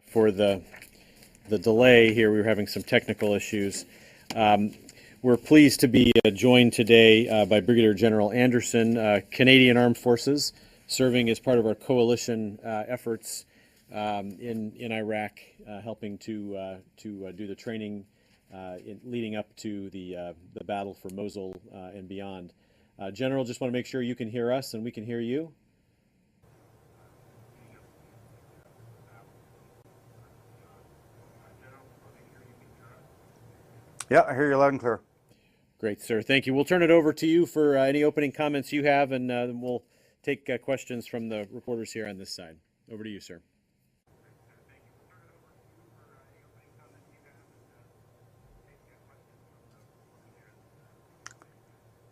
for the delay here. We were having some technical issues. We're pleased to be joined today by Brigadier General Anderson, Canadian Armed Forces, serving as part of our coalition efforts in Iraq, helping to do the training leading up to the battle for Mosul and beyond. General, just want to make sure you can hear us and we can hear you. Yeah, I hear you loud and clear. Great, sir. Thank you. We'll turn it over to you for any opening comments you have, and then we'll take questions from the reporters here on this side. Over to you, sir.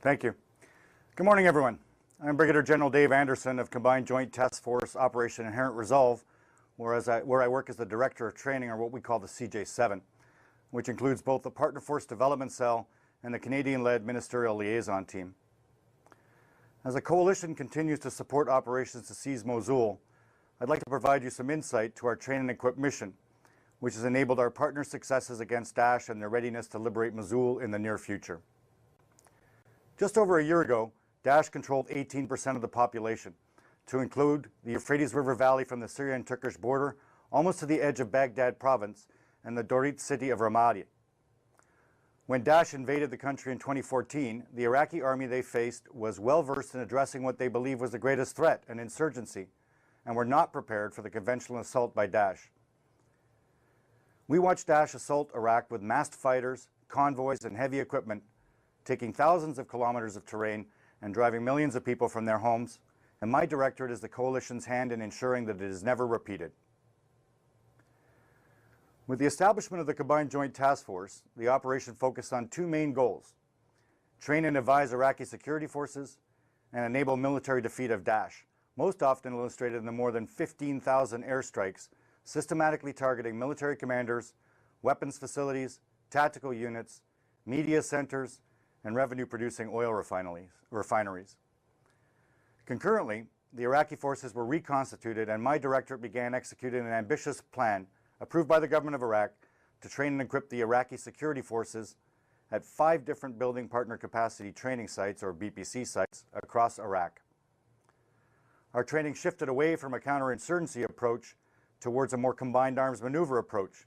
Thank you. Good morning, everyone. I'm Brigadier General Dave Anderson of Combined Joint Task Force Operation Inherent Resolve, where I work as the Director of Training, or what we call the CJ7, which includes both the Partner Force Development Cell and the Canadian-led Ministerial Liaison Team. As the Coalition continues to support operations to seize Mosul, I'd like to provide you some insight to our train and equip mission, which has enabled our partner successes against Daesh and their readiness to liberate Mosul in the near future. Just over a year ago, Daesh controlled 18% of the population, to include the Euphrates River Valley from the Syrian-Turkish border almost to the edge of Baghdad province and the Dorit city of Ramadi. When Daesh invaded the country in 2014, the Iraqi army they faced was well versed in addressing what they believed was the greatest threat, an insurgency, and were not prepared for the conventional assault by Daesh. We watched Daesh assault Iraq with massed fighters, convoys, and heavy equipment, taking thousands of kilometers of terrain and driving millions of people from their homes, and my directorate is the Coalition's hand in ensuring that it is never repeated. With the establishment of the Combined Joint Task Force, the operation focused on two main goals: train and advise Iraqi security forces and enable military defeat of Daesh, most often illustrated in the more than 15,000 airstrikes systematically targeting military commanders, weapons facilities, tactical units, media centers, and revenue-producing oil refineries. Concurrently, the Iraqi forces were reconstituted, and my directorate began executing an ambitious plan approved by the government of Iraq to train and equip the Iraqi security forces at 5 different building partner capacity training sites, or BPC sites, across Iraq. Our training shifted away from a counterinsurgency approach towards a more combined arms maneuver approach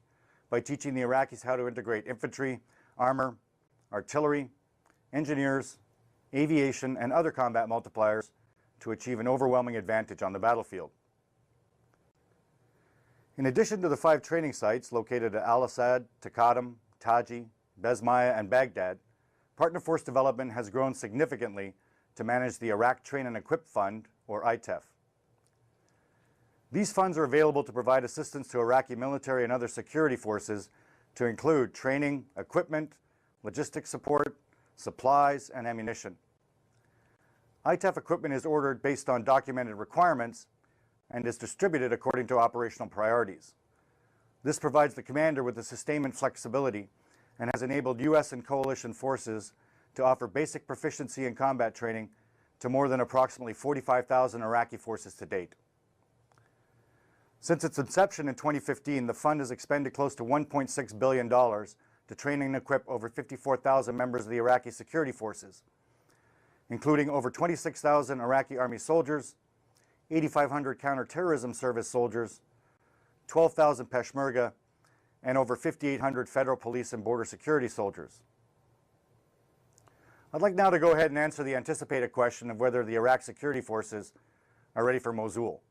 by teaching the Iraqis how to integrate infantry, armor, artillery, engineers, aviation, and other combat multipliers to achieve an overwhelming advantage on the battlefield. In addition to the 5 training sites located at Al-Assad, Taqadum, Taji, Besmaya, and Baghdad, Partner Force Development has grown significantly to manage the Iraq Train and Equip Fund, or ITEF. These funds are available to provide assistance to Iraqi military and other security forces to include training, equipment, logistics support, supplies, and ammunition. ITEF equipment is ordered based on documented requirements and is distributed according to operational priorities. This provides the commander with the sustainment flexibility and has enabled U.S. and coalition forces to offer basic proficiency in combat training to more than approximately 45,000 Iraqi forces to date. Since its inception in 2015, the fund has expended close to $1.6 billion to train and equip over 54,000 members of the Iraqi security forces, including over 26,000 Iraqi Army soldiers, 8,500 counterterrorism service soldiers, 12,000 Peshmerga, and over 5,800 federal police and border security soldiers. I'd like now to go ahead and answer the anticipated question of whether the Iraq security forces are ready for Mosul,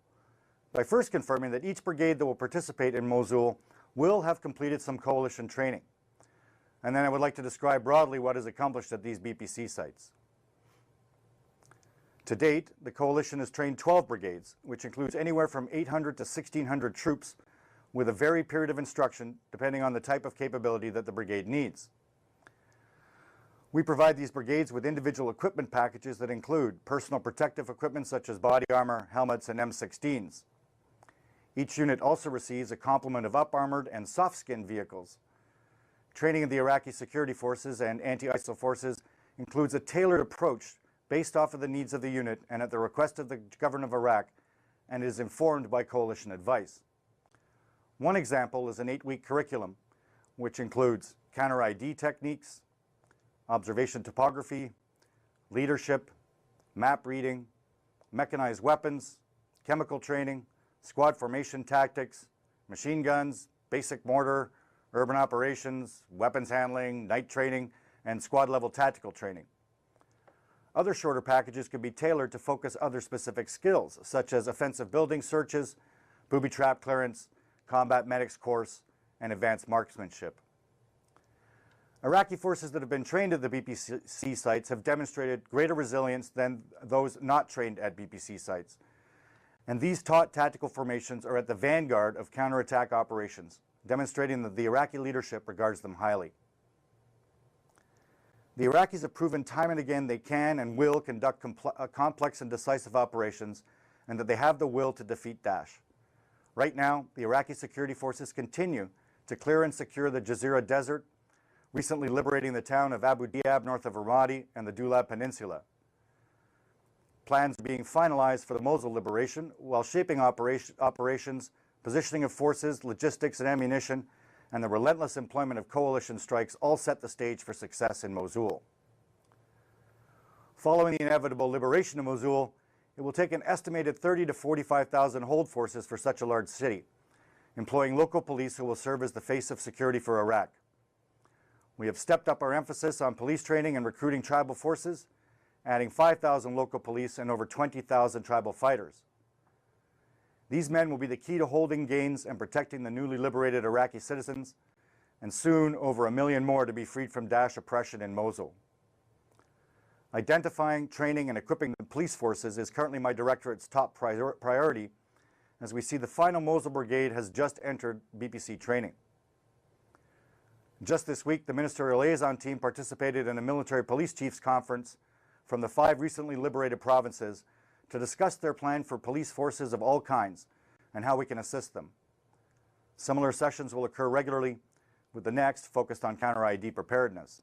by first confirming that each brigade that will participate in Mosul will have completed some coalition training. And then I would like to describe broadly what is accomplished at these BPC sites. To date, the coalition has trained 12 brigades, which includes anywhere from 800 to 1,600 troops, with a varied period of instruction depending on the type of capability that the brigade needs. We provide these brigades with individual equipment packages that include personal protective equipment such as body armor, helmets, and M16s. Each unit also receives a complement of up-armored and soft-skinned vehicles. Training of the Iraqi security forces and anti-ISIL forces includes a tailored approach based off of the needs of the unit and at the request of the government of Iraq, and is informed by coalition advice. One example is an 8-week curriculum, which includes counter ID techniques, observation topography, leadership, map reading, mechanized weapons, chemical training, squad formation tactics, machine guns, basic mortar, urban operations, weapons handling, night training, and squad level tactical training. Other shorter packages could be tailored to focus other specific skills, such as offensive building searches, booby trap clearance, combat medics course, and advanced marksmanship. Iraqi forces that have been trained at the BPC sites have demonstrated greater resilience than those not trained at BPC sites. And these taught tactical formations are at the vanguard of counterattack operations, demonstrating that the Iraqi leadership regards them highly. The Iraqis have proven time and again they can and will conduct complex and decisive operations, and that they have the will to defeat Daesh. Right now, the Iraqi security forces continue to clear and secure the Jazeera Desert, recently liberating the town of Abu Diab north of Ramadi and the Dulab Peninsula. Plans being finalized for the Mosul liberation, while shaping operations, positioning of forces, logistics and ammunition, and the relentless employment of coalition strikes all set the stage for success in Mosul. Following the inevitable liberation of Mosul, it will take an estimated 30,000 to 45,000 hold forces for such a large city, employing local police who will serve as the face of security for Iraq. We have stepped up our emphasis on police training and recruiting tribal forces, adding 5,000 local police and over 20,000 tribal fighters. These men will be the key to holding gains and protecting the newly liberated Iraqi citizens, and soon over 1 million more to be freed from Daesh oppression in Mosul. Identifying, training, and equipping the police forces is currently my directorate's top priority, as we see the final Mosul Brigade has just entered BPC training. Just this week, the ministerial liaison team participated in a military police chiefs conference from the 5 recently liberated provinces to discuss their plan for police forces of all kinds and how we can assist them. Similar sessions will occur regularly, with the next focused on counter-ID preparedness.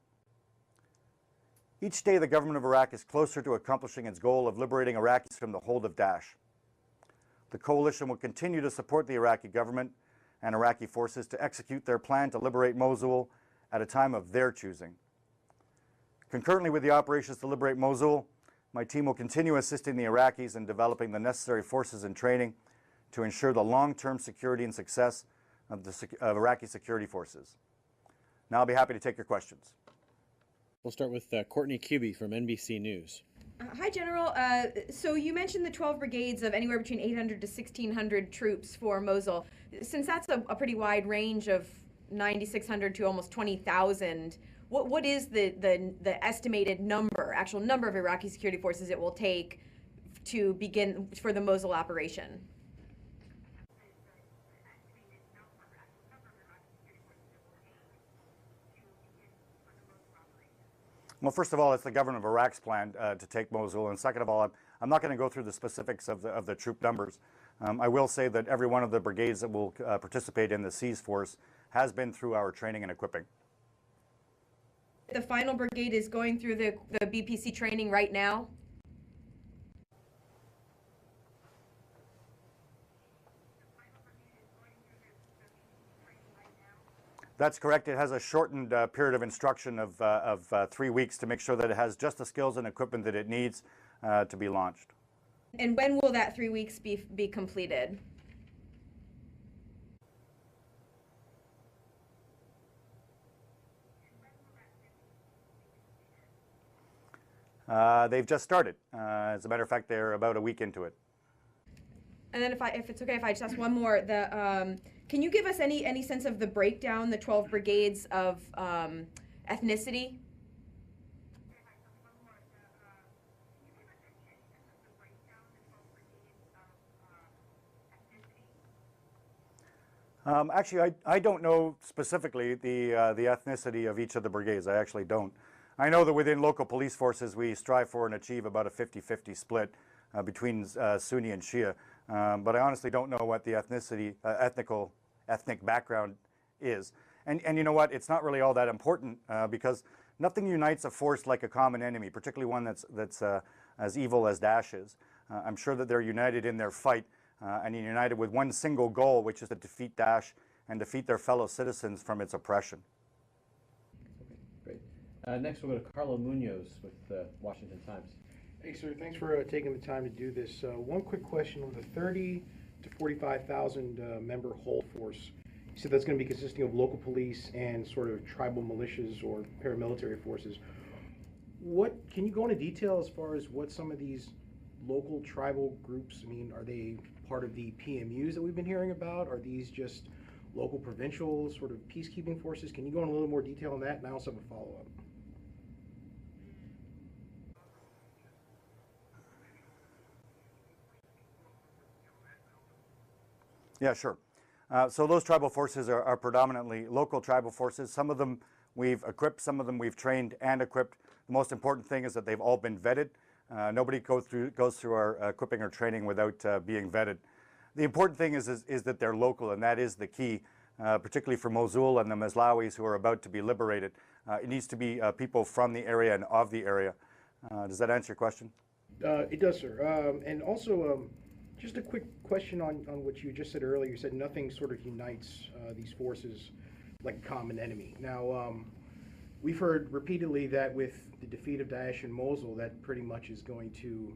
Each day, the government of Iraq is closer to accomplishing its goal of liberating Iraqis from the hold of Daesh. The coalition will continue to support the Iraqi government and Iraqi forces to execute their plan to liberate Mosul at a time of their choosing. Concurrently with the operations to liberate Mosul, my team will continue assisting the Iraqis in developing the necessary forces and training to ensure the long-term security and success of Iraqi security forces. Now I'll be happy to take your questions. We'll start with Courtney Cubey from NBC News. Hi, General. So you mentioned the 12 brigades of anywhere between 800 to 1,600 troops for Mosul. Since that's a pretty wide range of 9,600 to almost 20,000, what is the estimated actual number of Iraqi security forces it will take to begin for the Mosul operation? Well, first of all, it's the government of Iraq's plan to take Mosul, and second of all, I'm not going to go through the specifics of the troop numbers. I will say that every one of the brigades that will participate in the Seize force has been through our training and equipping. The final brigade is going through the BPC training right now? That's correct. It has a shortened period of instruction of 3 weeks to make sure that it has just the skills and equipment that it needs to be launched. And when will that 3 weeks be completed? They've just started. As a matter of fact, they're about a week into it. And then if it's okay if I just ask one more, can you give us any sense of the breakdown, the 12 brigades of ethnicity? Actually, I don't know specifically the ethnicity of each of the brigades. I actually don't. I know that within local police forces, we strive for and achieve about a 50-50 split between Sunni and Shia. But I honestly don't know what the ethnic background is. And you know what? It's not really all that important because nothing unites a force like a common enemy, particularly one that's as evil as Daesh is. I'm sure that they're united in their fight and united with one single goal, which is to defeat Daesh and defeat their fellow citizens from its oppression. Okay, great. Next, we'll go to Carlo Munoz with the Washington Times. Hey, sir, thanks for taking the time to do this. One quick question on the 30 to 45,000 member hold force. You said that's going to be consisting of local police and sort of tribal militias or paramilitary forces. Can you go into detail as far as what some of these local tribal groups, I mean, are they part of the PMUs that we've been hearing about? Are these just local provincial sort of peacekeeping forces? Can you go into a little more detail on that? And I also have a follow-up. Yeah, sure. So those tribal forces are predominantly local tribal forces. Some of them we've equipped, some of them we've trained and equipped. The most important thing is that they've all been vetted. Nobody goes through our equipping or training without being vetted. The important thing is that they're local, and that is the key, particularly for Mosul and the Maslawis who are about to be liberated. It needs to be people from the area and of the area. Does that answer your question? It does, sir. And also, just a quick question on what you just said earlier. You said nothing sort of unites these forces like a common enemy. Now, we've heard repeatedly that with the defeat of Daesh in Mosul, that pretty much is going to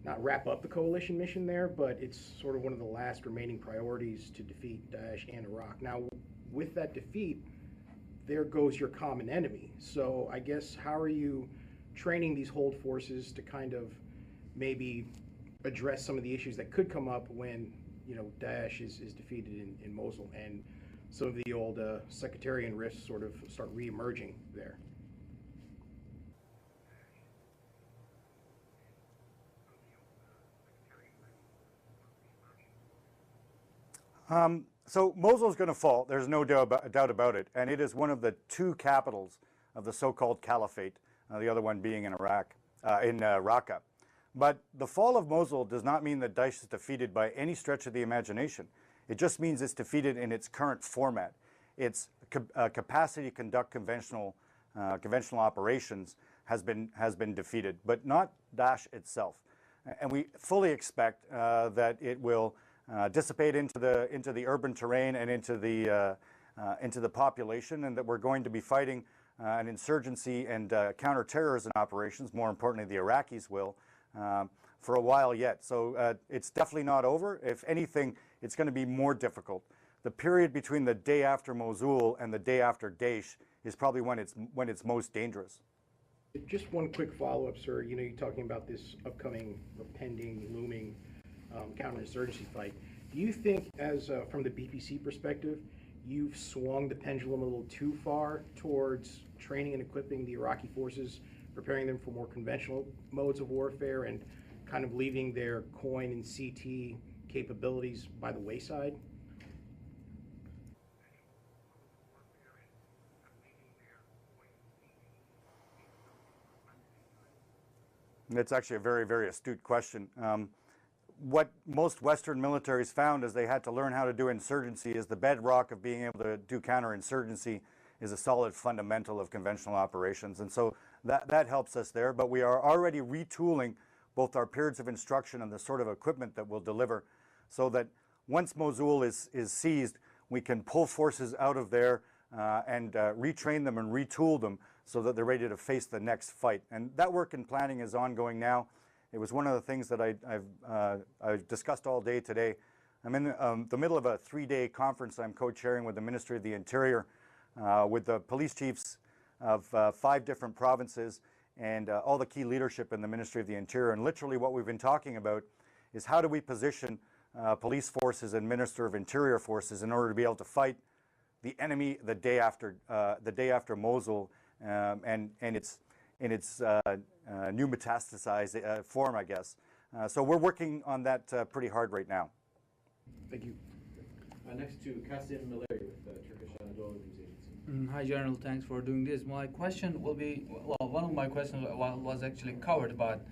not wrap up the coalition mission there, but it's sort of one of the last remaining priorities to defeat Daesh and Iraq. Now, with that defeat, there goes your common enemy. So I guess how are you training these hold forces to kind of maybe address some of the issues that could come up when, you know, Daesh is defeated in Mosul and some of the old sectarian rifts sort of start re-emerging there? So Mosul is going to fall. There's no doubt about it. And it is one of the two capitals of the so-called caliphate, the other one being in Iraq, in Raqqa. But the fall of Mosul does not mean that Daesh is defeated by any stretch of the imagination. It just means it's defeated in its current format. Its capacity to conduct conventional operations has been defeated, but not Daesh itself. And we fully expect that it will dissipate into the urban terrain and into the population, and that we're going to be fighting an insurgency and counterterrorism operations. More importantly, the Iraqis will. For a while yet. So it's definitely not over. If anything, it's going to be more difficult. The period between the day after Mosul and the day after Daesh is probably when it's most dangerous. Just one quick follow-up, sir. You know, you're talking about this upcoming or pending, looming counterinsurgency fight. Do you think, as from the BPC perspective, you've swung the pendulum a little too far towards training and equipping the Iraqi forces, preparing them for more conventional modes of warfare, and kind of leaving their coin and CT capabilities by the wayside? That's actually a very, very astute question. What most Western militaries found is they had to learn how to do insurgency is the bedrock of being able to do counterinsurgency is a solid fundamental of conventional operations. And so that helps us there. But we are already retooling both our periods of instruction and the sort of equipment that we'll deliver so that once Mosul is seized, we can pull forces out of there and retrain them and retool them so that they're ready to face the next fight. And that work and planning is ongoing now. It was one of the things that I've discussed all day today. I'm in the middle of a 3-day conference I'm co-chairing with the Ministry of the Interior, with the police chiefs of 5 different provinces and all the key leadership in the Ministry of the Interior. And literally what we've been talking about is how do we position police forces and Minister of Interior forces in order to be able to fight the enemy the day after Mosul and its new metastasized form, I guess. So we're working on that pretty hard right now. Thank you. Next to Kasim Mileri with Turkish Anadolu News Agency. Hi, General. Thanks for doing this. My question will be, well, one of my questions was actually covered, but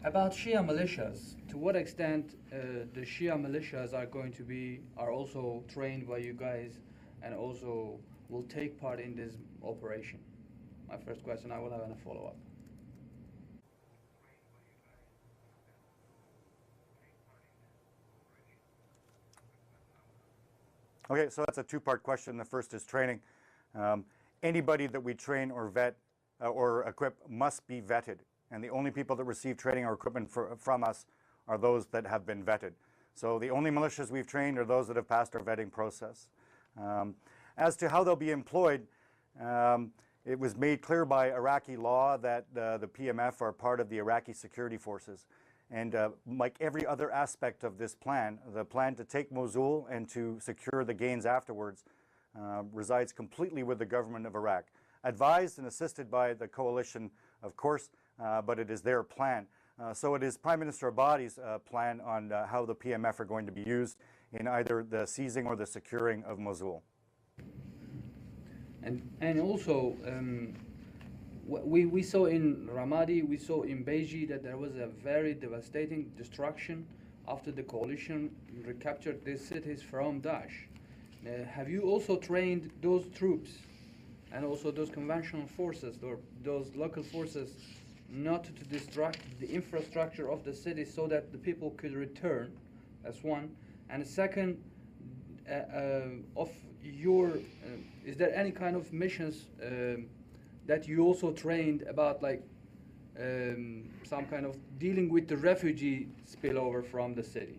about Shia militias. To what extent the Shia militias are also trained by you guys and also will take part in this operation? My first question. I will have a follow-up. Okay, so that's a two-part question. The first is training. Anybody that we train or vet or equip must be vetted, and the only people that receive training or equipment from us are those that have been vetted. So the only militias we've trained are those that have passed our vetting process. As to how they'll be employed, it was made clear by Iraqi law that the PMF are part of the Iraqi security forces. And like every other aspect of this plan, the plan to take Mosul and to secure the gains afterwards resides completely with the government of Iraq. Advised and assisted by the coalition, of course, but it is their plan. So it is Prime Minister Abadi's plan on how the PMF are going to be used in either the seizing or the securing of Mosul. And also, we saw in Ramadi, we saw in Beji that there was a very devastating destruction after the coalition recaptured these cities from Daesh. Have you also trained those troops and also those conventional forces or those local forces not to destruct the infrastructure of the city so that the people could return? That's one. And second, is there any kind of missions that you also trained about, like some kind of dealing with the refugee spillover from the city?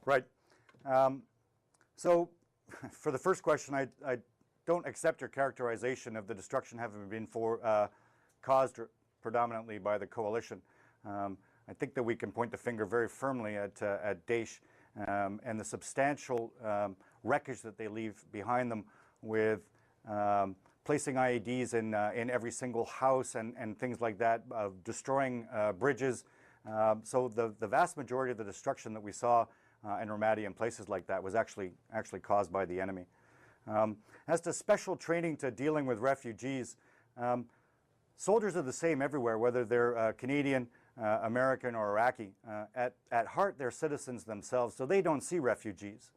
Right. So for the first question, I don't accept your characterization of the destruction having been caused predominantly by the coalition. I think that we can point the finger very firmly at Daesh and the substantial wreckage that they leave behind them with placing IEDs in every single house and things like that, destroying bridges. So the vast majority of the destruction that we saw in Ramadi and places like that was actually caused by the enemy. As to special training to dealing with refugees, soldiers are the same everywhere, whether they're Canadian, American, or Iraqi. At heart, they're citizens themselves, so they don't see refugees.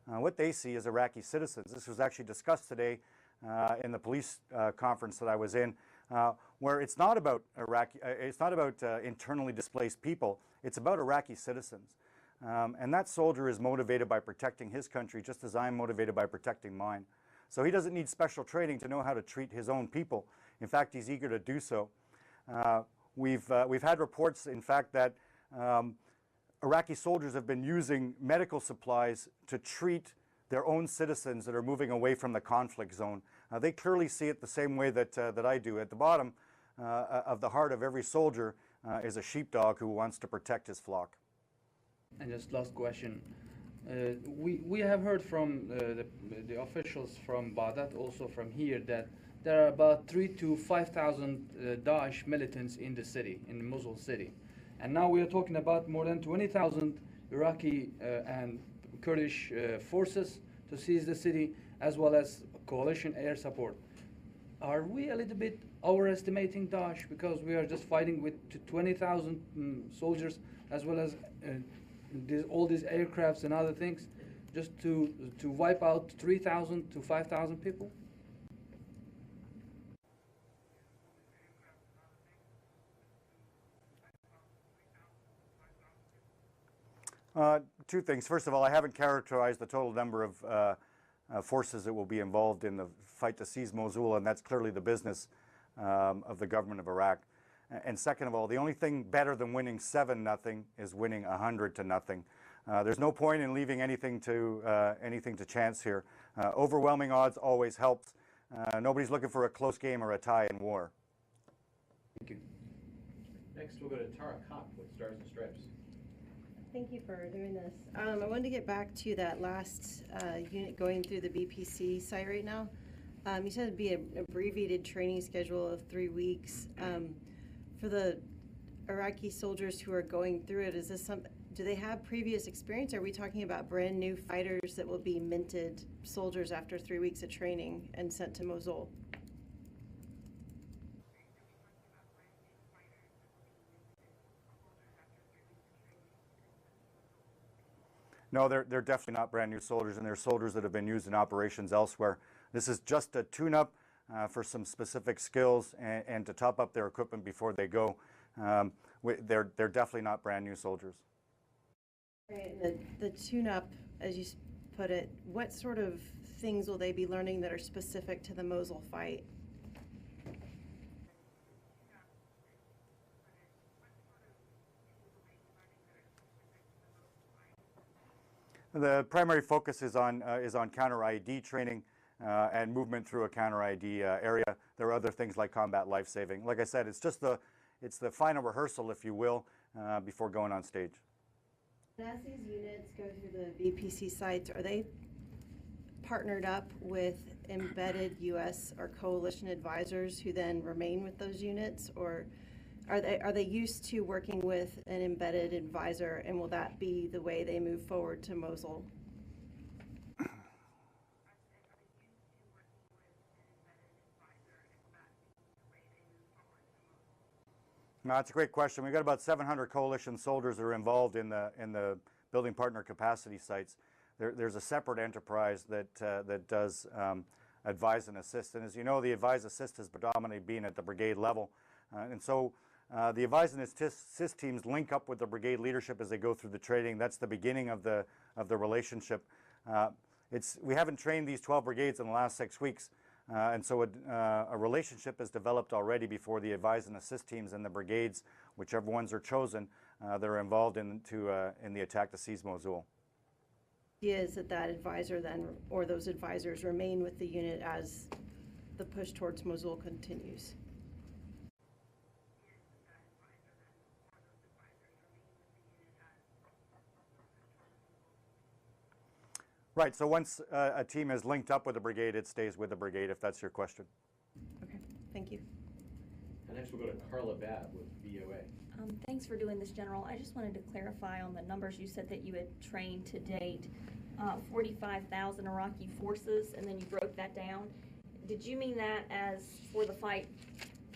What they see is Iraqi citizens. This was actually discussed today in the police conference that I was in, where it's not about internally displaced people. It's about Iraqi citizens. And that soldier is motivated by protecting his country just as I'm motivated by protecting mine. So he doesn't need special training to know how to treat his own people. In fact, he's eager to do so. We've had reports, in fact, that Iraqi soldiers have been using medical supplies to treat their own citizens that are moving away from the conflict zone. They clearly see it the same way that I do. At the bottom of the heart of every soldier is a sheepdog who wants to protect his flock. And just last question. We have heard from the officials from Baghdad, also from here, that there are about 3,000 to 5,000 Daesh militants in the city, in Mosul city. And now we are talking about more than 20,000 Iraqi and Kurdish forces to seize the city, as well as coalition air support. Are we a little bit overestimating Daesh because we are just fighting with 20,000 soldiers, as well as all these aircrafts and other things, just to wipe out 3,000 to 5,000 people? Two things. First of all, I haven't characterized the total number of forces that will be involved in the fight to seize Mosul, and that's clearly the business of the government of Iraq. And second of all, the only thing better than winning 7-0 is winning 100-0. There's no point in leaving anything to chance here. Overwhelming odds always helps. Nobody's looking for a close game or a tie in war. Thank you. Next, we'll go to Tara Kopp with Stars and Stripes. Thank you for doing this. I wanted to get back to that last unit going through the BPC site right now. You said it'd be an abbreviated training schedule of 3 weeks. For the Iraqi soldiers who are going through it, do they have previous experience? Are we talking about brand new fighters that will be minted soldiers after 3 weeks of training and sent to Mosul? No, they're definitely not brand new soldiers, and they're soldiers that have been used in operations elsewhere. This is just a tune-up for some specific skills and to top up their equipment before they go. They're definitely not brand new soldiers. Right, and the tune-up, as you put it, what sort of things will they be learning that are specific to the Mosul fight? The primary focus is on counter IED training and movement through a counter IED area. There are other things like combat life saving. Like I said, it's the final rehearsal, if you will, before going on stage. And as these units go through the VPC sites, are they partnered up with embedded U.S. or coalition advisors who then remain with those units, or are they used to working with an embedded advisor, and will that be the way they move forward to Mosul? No, that's a great question. We've got about 700 coalition soldiers that are involved in the building partner capacity sites. There's a separate enterprise that does advise and assist. And as you know, the advise assist has predominantly been at the brigade level. And so the advise and assist teams link up with the brigade leadership as they go through the training. That's the beginning of the relationship. We haven't trained these 12 brigades in the last 6 weeks. And so a relationship is developed already before the advise and assist teams and the brigades, whichever ones are chosen, that are involved in the attack to seize Mosul. Is that advisor then, or those advisors remain with the unit as the push towards Mosul continues? Right, so once a team is linked up with a brigade, it stays with the brigade, if that's your question. Okay, thank you. And next we'll go to Carla Babb with VOA. Thanks for doing this, General. I just wanted to clarify on the numbers you said that you had trained to date, 45,000 Iraqi forces, and then you broke that down. Did you mean that as for the fight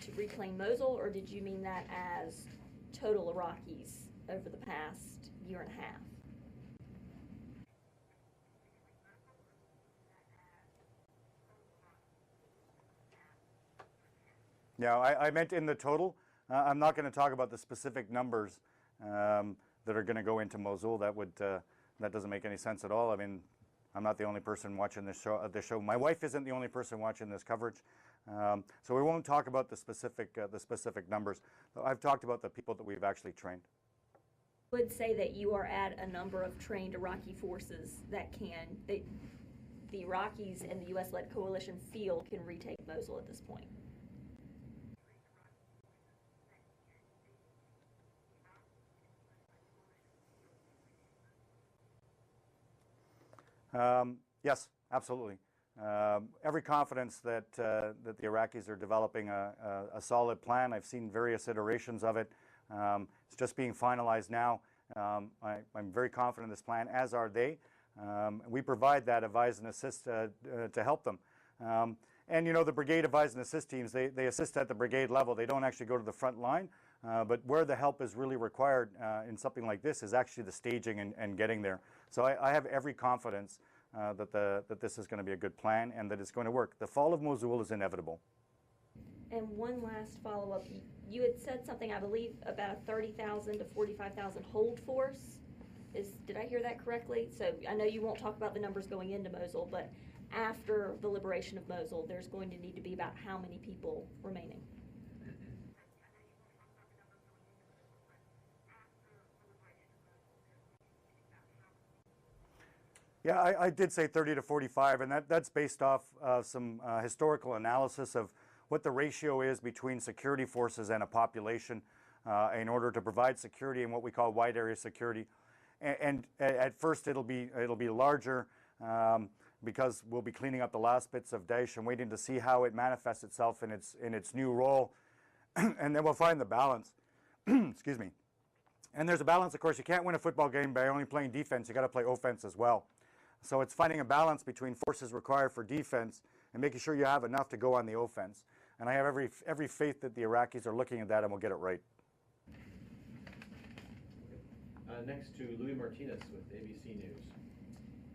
to reclaim Mosul, or did you mean that as total Iraqis over the past year and a half? Yeah, I meant in the total. I'm not going to talk about the specific numbers that are going to go into Mosul. That doesn't make any sense at all. I mean, I'm not the only person watching this show. My wife isn't the only person watching this coverage. So we won't talk about the specific numbers. I've talked about the people that we've actually trained. I would say that you are at a number of trained Iraqi forces that the Iraqis and the U.S.-led coalition feel can retake Mosul at this point. Yes, absolutely. Every confidence that the Iraqis are developing a solid plan. I've seen various iterations of it. It's just being finalized now. I'm very confident in this plan, as are they. We provide that advise and assist to help them. And you know, the brigade advise and assist teams, they assist at the brigade level. They don't actually go to the front line. But where the help is really required in something like this is actually the staging and getting there. So I have every confidence that this is going to be a good plan and that it's going to work. The fall of Mosul is inevitable. And one last follow-up. You had said something, I believe, about a 30,000 to 45,000 hold force. Did I hear that correctly? So I know you won't talk about the numbers going into Mosul, but after the liberation of Mosul, there's going to need to be about how many people remaining? Yeah, I did say 30 to 45, and that's based off some historical analysis of what the ratio is between security forces and a population in order to provide security in what we call wide area security. And at first it'll be larger because we'll be cleaning up the last bits of Daesh and waiting to see how it manifests itself in its new role, and then we'll find the balance. Excuse me. And there's a balance, of course. You can't win a football game by only playing defense. You got to play offense as well. So it's finding a balance between forces required for defense and making sure you have enough to go on the offense. And I have every faith that the Iraqis are looking at that and will get it right. Next to Louis Martinez with ABC News.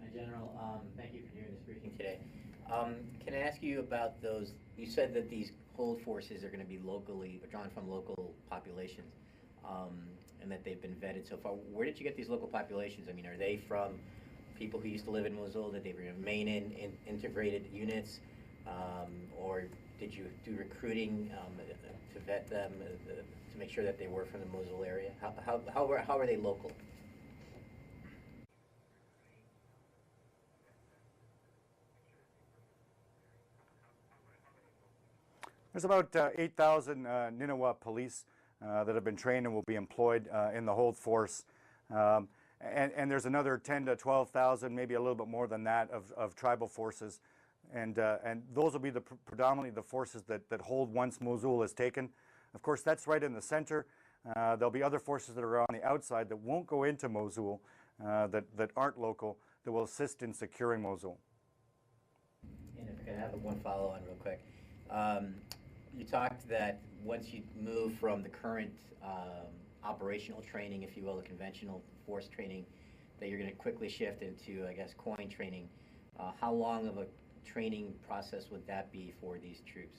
Hi, General. Thank you for doing this briefing today. Can I ask you about those? You said that these hold forces are going to be locally drawn from local populations, and that they've been vetted so far. Where did you get these local populations? I mean, are they from people who used to live in Mosul? Did they remain in integrated units, or did you do recruiting to vet them to make sure that they were from the Mosul area? How are they local? There's about 8,000 Ninawa police that have been trained and will be employed in the hold force. And there's another 10 to 12,000, maybe a little bit more than that, of tribal forces. And those will be predominantly the forces that hold once Mosul is taken. Of course, that's right in the center. There'll be other forces that are on the outside that won't go into Mosul, that aren't local, that will assist in securing Mosul. And if I could have one follow-on real quick. You talked that once you move from the current operational training, if you will, the conventional force training, that you're going to quickly shift into, I guess, coin training. How long of a training process would that be for these troops?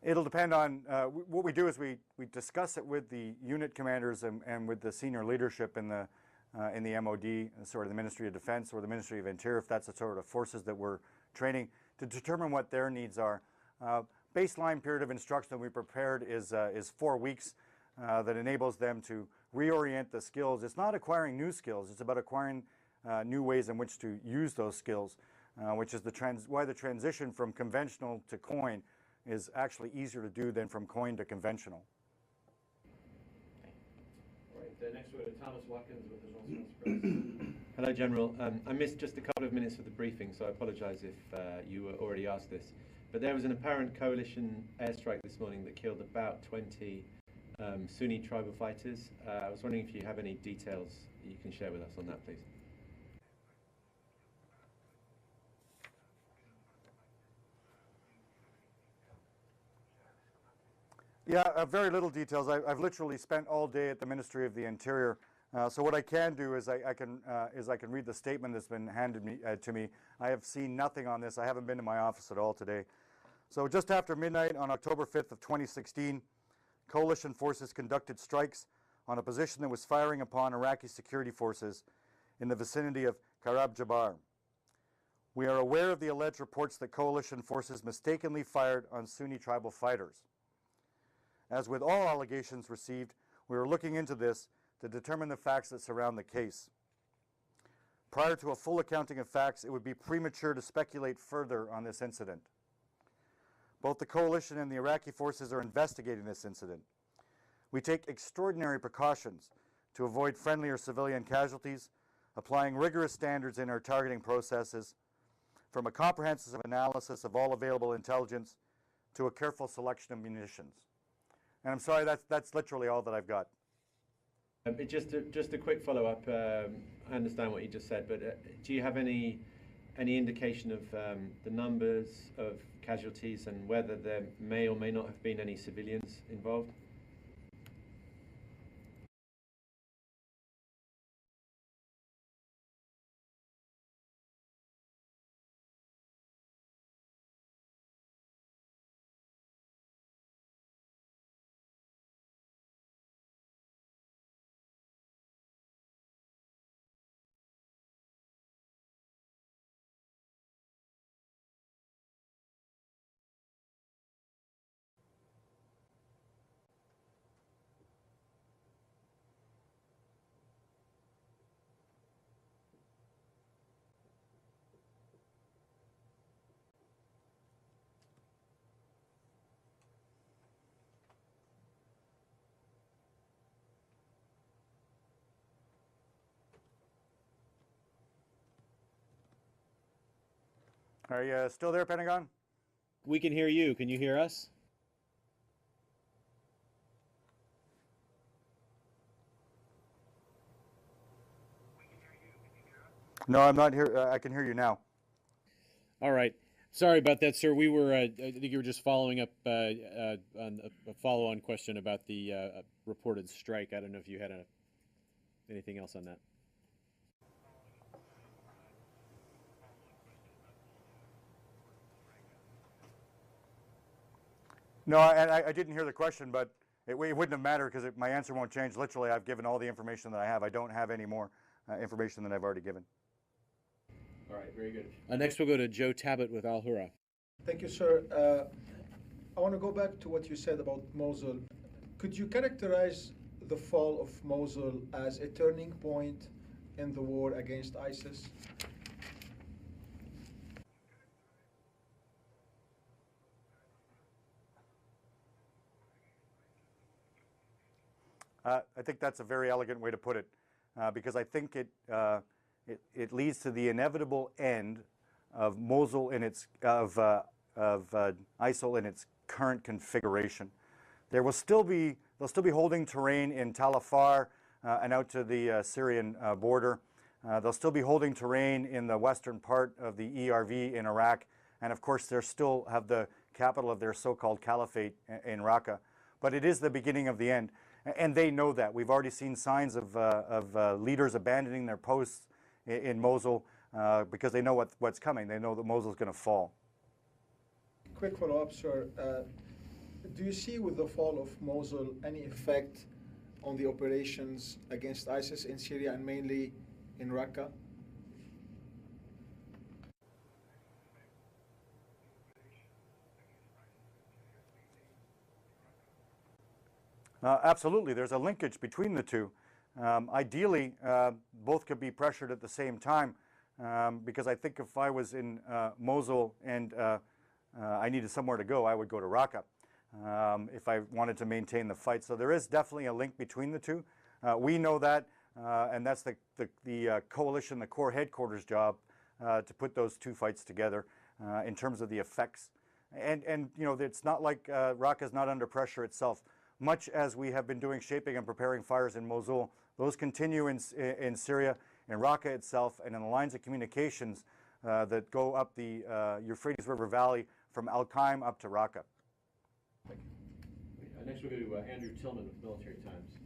It'll depend on, what we do is we discuss it with the unit commanders and with the senior leadership in the MOD, sort of the Ministry of Defense or the Ministry of Interior, if that's the sort of forces that we're training, to determine what their needs are. Baseline period of instruction that we prepared is 4 weeks that enables them to reorient the skills. It's not acquiring new skills, it's about acquiring new ways in which to use those skills, which is why the transition from conventional to coin is actually easier to do than from coin to conventional. All right, next we go to Thomas Watkins with the North Express. Hello, General. I missed just a couple of minutes of the briefing, so I apologise if you were already asked this. But there was an apparent coalition airstrike this morning that killed about 20 Sunni tribal fighters. I was wondering if you have any details you can share with us on that, please. Yeah, very little details. I've literally spent all day at the Ministry of the Interior. So what I can do is I can read the statement that's been handed to me. I have seen nothing on this. I haven't been to my office at all today. So just after midnight on October 5th of 2016, coalition forces conducted strikes on a position that was firing upon Iraqi security forces in the vicinity of Karab Jabbar. We are aware of the alleged reports that coalition forces mistakenly fired on Sunni tribal fighters. As with all allegations received, we are looking into this to determine the facts that surround the case. Prior to a full accounting of facts, it would be premature to speculate further on this incident. Both the coalition and the Iraqi forces are investigating this incident. We take extraordinary precautions to avoid friendly or civilian casualties, applying rigorous standards in our targeting processes, from a comprehensive analysis of all available intelligence to a careful selection of munitions. And I'm sorry, that's literally all that I've got. Just a quick follow-up. I understand what you just said, but do you have any indication of the numbers of casualties and whether there may or may not have been any civilians involved? Are you still there, Pentagon? We can hear you. Can you hear us? No, I'm not here. I can hear you now. All right. Sorry about that, sir. We were, I think you were just following up on a follow-on question about the reported strike. I don't know if you had anything else on that. No, and I didn't hear the question, but it wouldn't have mattered because my answer won't change. Literally, I've given all the information that I have. I don't have any more information than I've already given. All right, very good. Next, we'll go to Joe Tabbitt with Al Hurra. Thank you, sir. I want to go back to what you said about Mosul. Could you characterize the fall of Mosul as a turning point in the war against ISIS? I think that's a very elegant way to put it, because I think it leads to the inevitable end of Mosul in its ISIL in its current configuration. They'll still be holding terrain in Tal Afar and out to the Syrian border. They'll still be holding terrain in the western part of the ERV in Iraq, and of course they still have the capital of their so-called caliphate in Raqqa. But it is the beginning of the end. And they know that. We've already seen signs of leaders abandoning their posts in Mosul because they know what's coming. They know that Mosul's going to fall. Quick follow-up, sir. Do you see with the fall of Mosul any effect on the operations against ISIS in Syria and mainly in Raqqa? Absolutely, there's a linkage between the two. Ideally, both could be pressured at the same time, because I think if I was in Mosul and I needed somewhere to go, I would go to Raqqa if I wanted to maintain the fight. So there is definitely a link between the two. We know that, and that's the coalition, the core headquarters job to put those two fights together in terms of the effects. And you know, it's not like Raqqa is not under pressure itself. Much as we have been doing shaping and preparing fires in Mosul, those continue in Syria, in Raqqa itself, and in the lines of communications that go up the Euphrates River Valley from Al-Qaim up to Raqqa. Thank you. Next we'll go to Andrew Tillman with Military Times.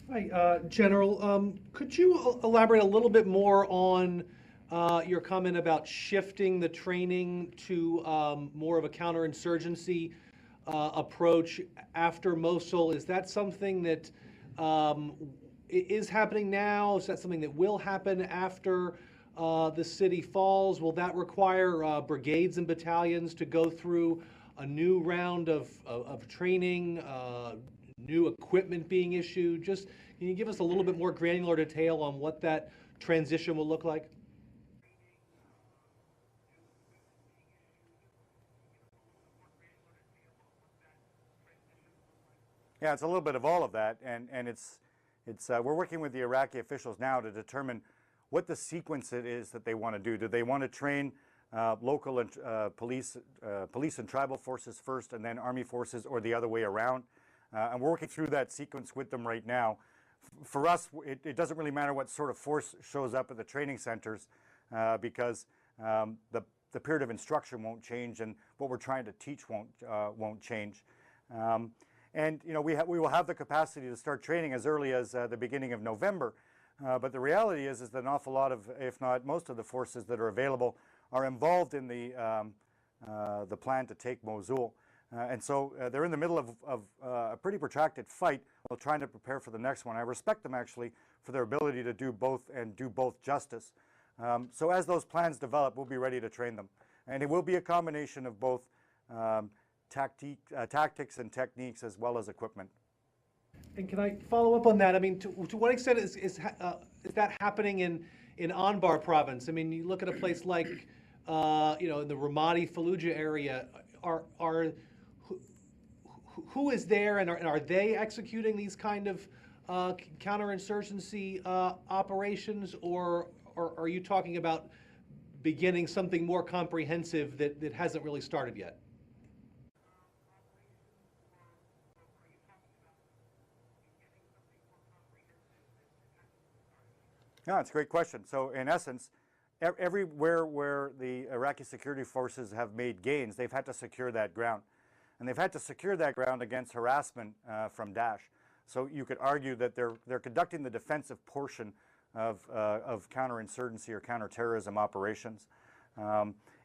Hi, General. Could you elaborate a little bit more on your comment about shifting the training to more of a counterinsurgency approach after Mosul? Is that something that is happening now? Is that something that will happen after the city falls? Will that require brigades and battalions to go through a new round of training, new equipment being issued? Just can you give us a little bit more granular detail on what that transition will look like? Yeah, it's a little bit of all of that, and we're working with the Iraqi officials now to determine what the sequence it is that they want to do. Do they want to train local and police and tribal forces first, and then army forces, or the other way around? And we're working through that sequence with them right now. For us, it doesn't really matter what sort of force shows up at the training centers, because the period of instruction won't change, and what we're trying to teach won't change. And you know, we will have the capacity to start training as early as the beginning of November. But the reality is that an awful lot of, if not most of the forces that are available are involved in the plan to take Mosul. And so they're in the middle of a pretty protracted fight while trying to prepare for the next one. I respect them actually for their ability to do both and do both justice. So as those plans develop, we'll be ready to train them. And it will be a combination of both tactics and techniques as well as equipment. And can I follow up on that? I mean, to what extent is that happening in Anbar province? I mean, you look at a place like, you know, in the Ramadi Fallujah area, who is there, and are they executing these kind of counterinsurgency operations, or are you talking about beginning something more comprehensive that hasn't really started yet? Yeah, it's a great question. So in essence, everywhere where the Iraqi security forces have made gains, they've had to secure that ground. And they've had to secure that ground against harassment from Daesh. So you could argue that they're conducting the defensive portion of counterinsurgency or counterterrorism operations.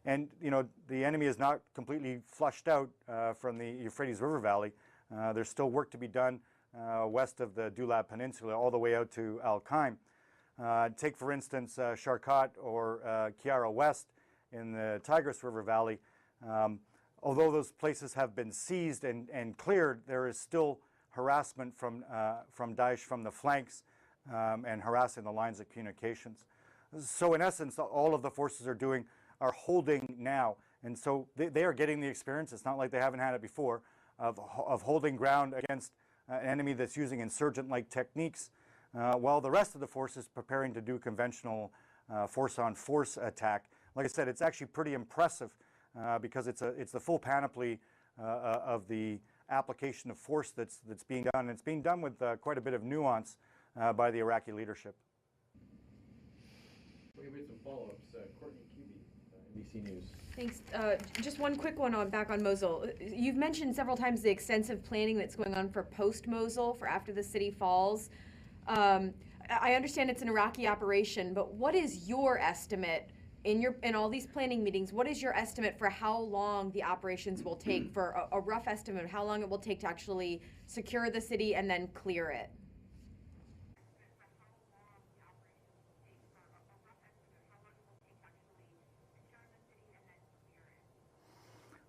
And the enemy is not completely flushed out from the Euphrates River Valley. There's still work to be done west of the Dulab Peninsula all the way out to Al-Qaim. Take, for instance, Sharqat or Kiara West in the Tigris River Valley. Although those places have been seized and cleared, there is still harassment from Daesh from the flanks and harassing the lines of communications. So in essence, all of the forces are holding now. And so they are getting the experience. It's not like they haven't had it before of holding ground against an enemy that's using insurgent-like techniques, while the rest of the force is preparing to do conventional force-on-force attack. Like I said, it's actually pretty impressive because it's the full panoply of the application of force that's being done. And it's being done with quite a bit of nuance by the Iraqi leadership. We made some follow-ups. Courtney Cuby, NBC News. Thanks. Just one quick one back on Mosul. You've mentioned several times the extensive planning that's going on for post-Mosul, for after the city falls. I understand it's an Iraqi operation, but what is your estimate in all these planning meetings? What is your estimate for how long the operations will take, for a rough estimate of how long it will take to actually secure the city and then clear it?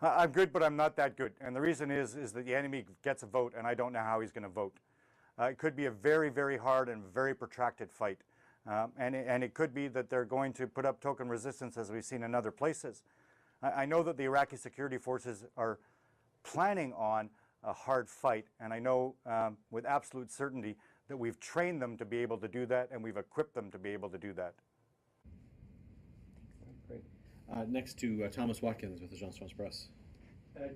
I'm good, but I'm not that good. And the reason is that the enemy gets a vote, and I don't know how he's going to vote. It could be a very, very hard and very protracted fight. And it could be that they're going to put up token resistance, as we've seen in other places. I know that the Iraqi security forces are planning on a hard fight, and I know with absolute certainty that we've trained them to be able to do that, and we've equipped them to be able to do that. Great. Next to Thomas Watkins with the Agence France-Presse.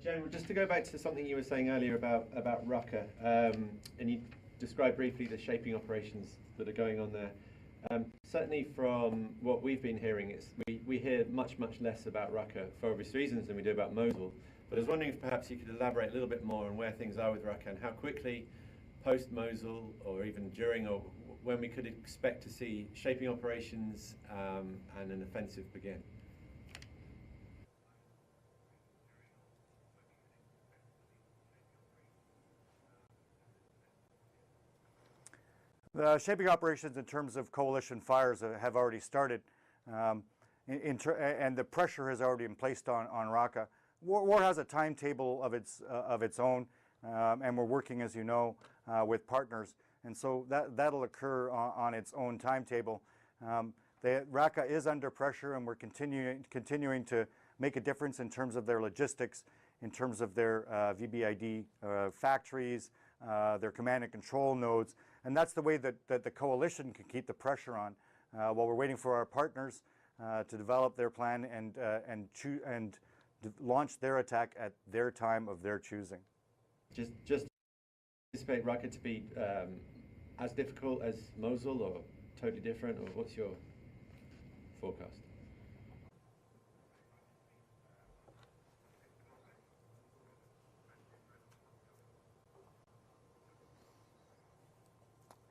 General, just to go back to something you were saying earlier about Raqqa, and you described briefly the shaping operations that are going on there. Certainly from what we've been hearing, we hear much, much less about Raqqa for obvious reasons than we do about Mosul. But I was wondering if perhaps you could elaborate a little bit more on where things are with Raqqa and how quickly post-Mosul, or even during, or when we could expect to see shaping operations and an offensive begin. The shaping operations in terms of coalition fires have already started, and the pressure has already been placed on Raqqa. War has a timetable of its own, and we're working, as you know, with partners, and so that'll occur on its own timetable. Raqqa is under pressure, and we're continuing to make a difference in terms of their logistics, in terms of their VBID factories, their command and control nodes. And that's the way that the coalition can keep the pressure on while we're waiting for our partners to develop their plan and launch their attack at their time of their choosing. Just anticipate Raqqa to be as difficult as Mosul, or totally different, or what's your forecast?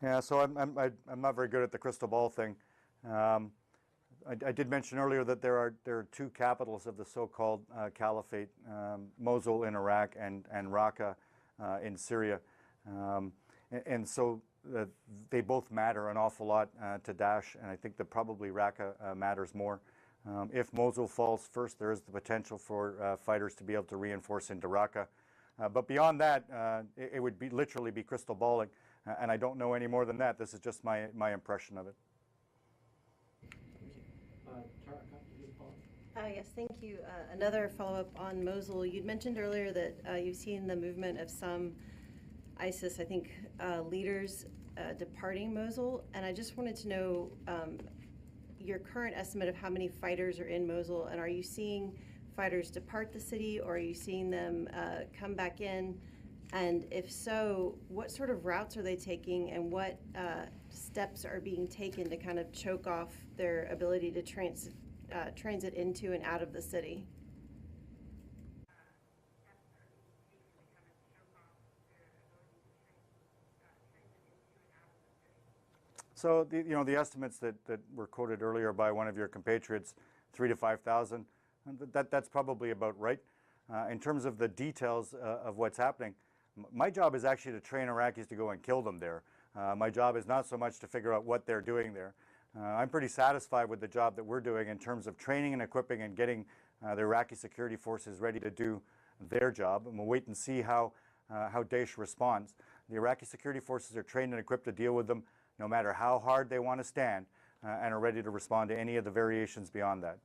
Yeah, so I'm not very good at the crystal ball thing. I did mention earlier that there are two capitals of the so-called caliphate, Mosul in Iraq and Raqqa in Syria, and so they both matter an awful lot to Daesh, and I think that probably Raqqa matters more. If Mosul falls first, there is the potential for fighters to be able to reinforce into Raqqa, but beyond that, it would literally be crystal balling. And I don't know any more than that. This is just my impression of it. Yes, thank you. Another follow-up on Mosul. You'd mentioned earlier that you've seen the movement of some ISIS, I think, leaders departing Mosul. And I just wanted to know your current estimate of how many fighters are in Mosul. And are you seeing fighters depart the city, or are you seeing them come back in? And if so, what sort of routes are they taking, and what steps are being taken to kind of choke off their ability to transit into and out of the city? So the estimates that were quoted earlier by one of your compatriots, 3,000 to 5,000, that's probably about right. In terms of the details of what's happening, my job is actually to train Iraqis to go and kill them there. My job is not so much to figure out what they're doing there. I'm pretty satisfied with the job that we're doing in terms of training and equipping and getting the Iraqi security forces ready to do their job. And we'll wait and see how Daesh responds. The Iraqi security forces are trained and equipped to deal with them no matter how hard they want to stand, and are ready to respond to any of the variations beyond that.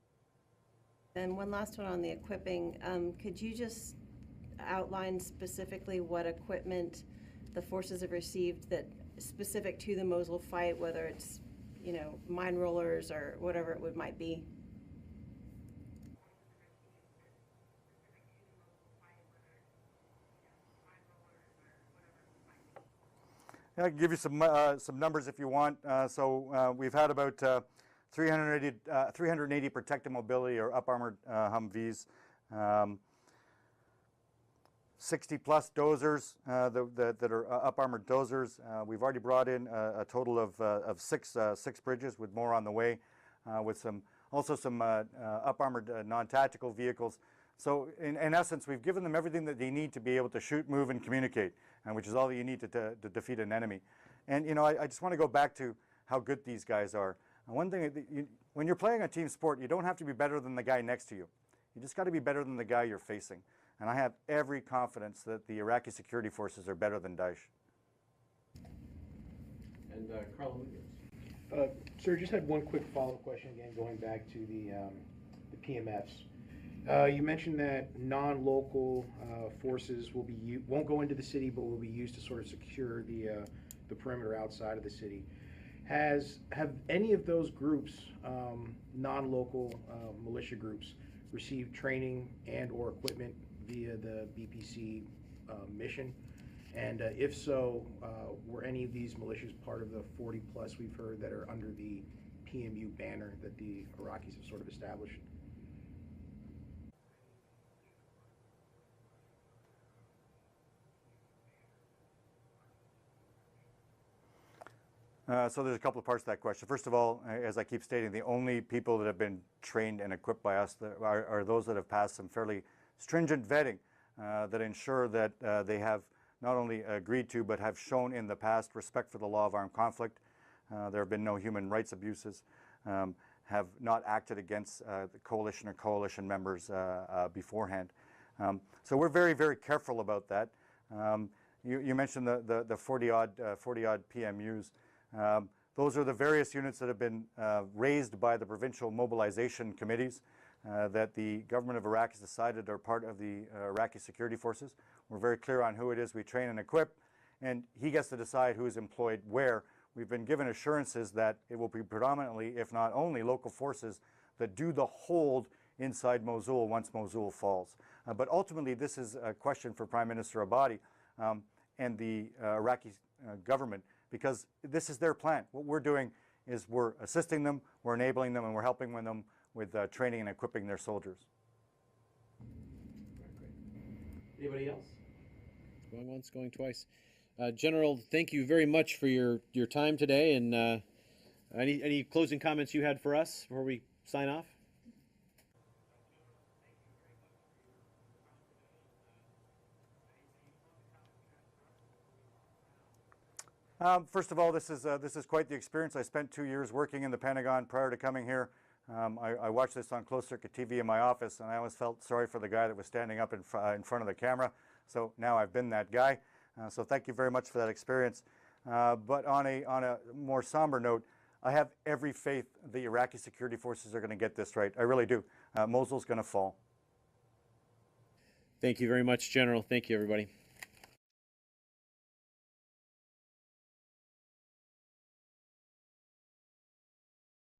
And one last one on the equipping. Could you just outline specifically what equipment the forces have received that specific to the Mosul fight, whether it's, mine rollers or whatever it might be? I can give you some numbers if you want. We've had about 380 protected mobility or up armored Humvees, 60 plus dozers that are up armored dozers. We've already brought in a total of six bridges, with more on the way, with some up armored non-tactical vehicles. So in essence, we've given them everything that they need to be able to shoot, move, and communicate, which is all that you need to defeat an enemy. And I just want to go back to how good these guys are. And one thing, when you're playing a team sport, you don't have to be better than the guy next to you. You just got to be better than the guy you're facing. And I have every confidence that the Iraqi security forces are better than Daesh. And Carl Williams. Sir, just had one quick follow-up question again, going back to the PMFs. You mentioned that non-local forces won't go into the city, but will be used to sort of secure the perimeter outside of the city. Have any of those groups, non-local militia groups, received training and or equipment via the BPC mission? And if so, were any of these militias part of the 40 plus we've heard that are under the PMU banner that the Iraqis have sort of established? So there's a couple of parts to that question. First of all, as I keep stating, the only people that have been trained and equipped by us are those that have passed some fairly stringent vetting that ensure that they have not only agreed to, but have shown in the past respect for the law of armed conflict. There have been no human rights abuses, have not acted against the coalition or coalition members beforehand. So we're very, very careful about that. You mentioned the 40-odd PMUs. Those are the various units that have been raised by the provincial mobilization committees that the government of Iraq has decided are part of the Iraqi security forces. We're very clear on who it is we train and equip, and he gets to decide who is employed where. We've been given assurances that it will be predominantly, if not only, local forces that do the hold inside Mosul once Mosul falls. But ultimately, this is a question for Prime Minister Abadi and the Iraqi government, because this is their plan. What we're doing is we're assisting them, we're enabling them, and we're helping them with training and equipping their soldiers. Anybody else? Going once, going twice. General, thank you very much for your time today. And any closing comments you had for us before we sign off? First of all, this is quite the experience. I spent 2 years working in the Pentagon prior to coming here. I watched this on closed circuit TV in my office, and I always felt sorry for the guy that was standing up in front of the camera. So now I've been that guy. So thank you very much for that experience. But on a more somber note, I have every faith the Iraqi security forces are going to get this right. I really do. Mosul's going to fall. Thank you very much, General. Thank you, everybody.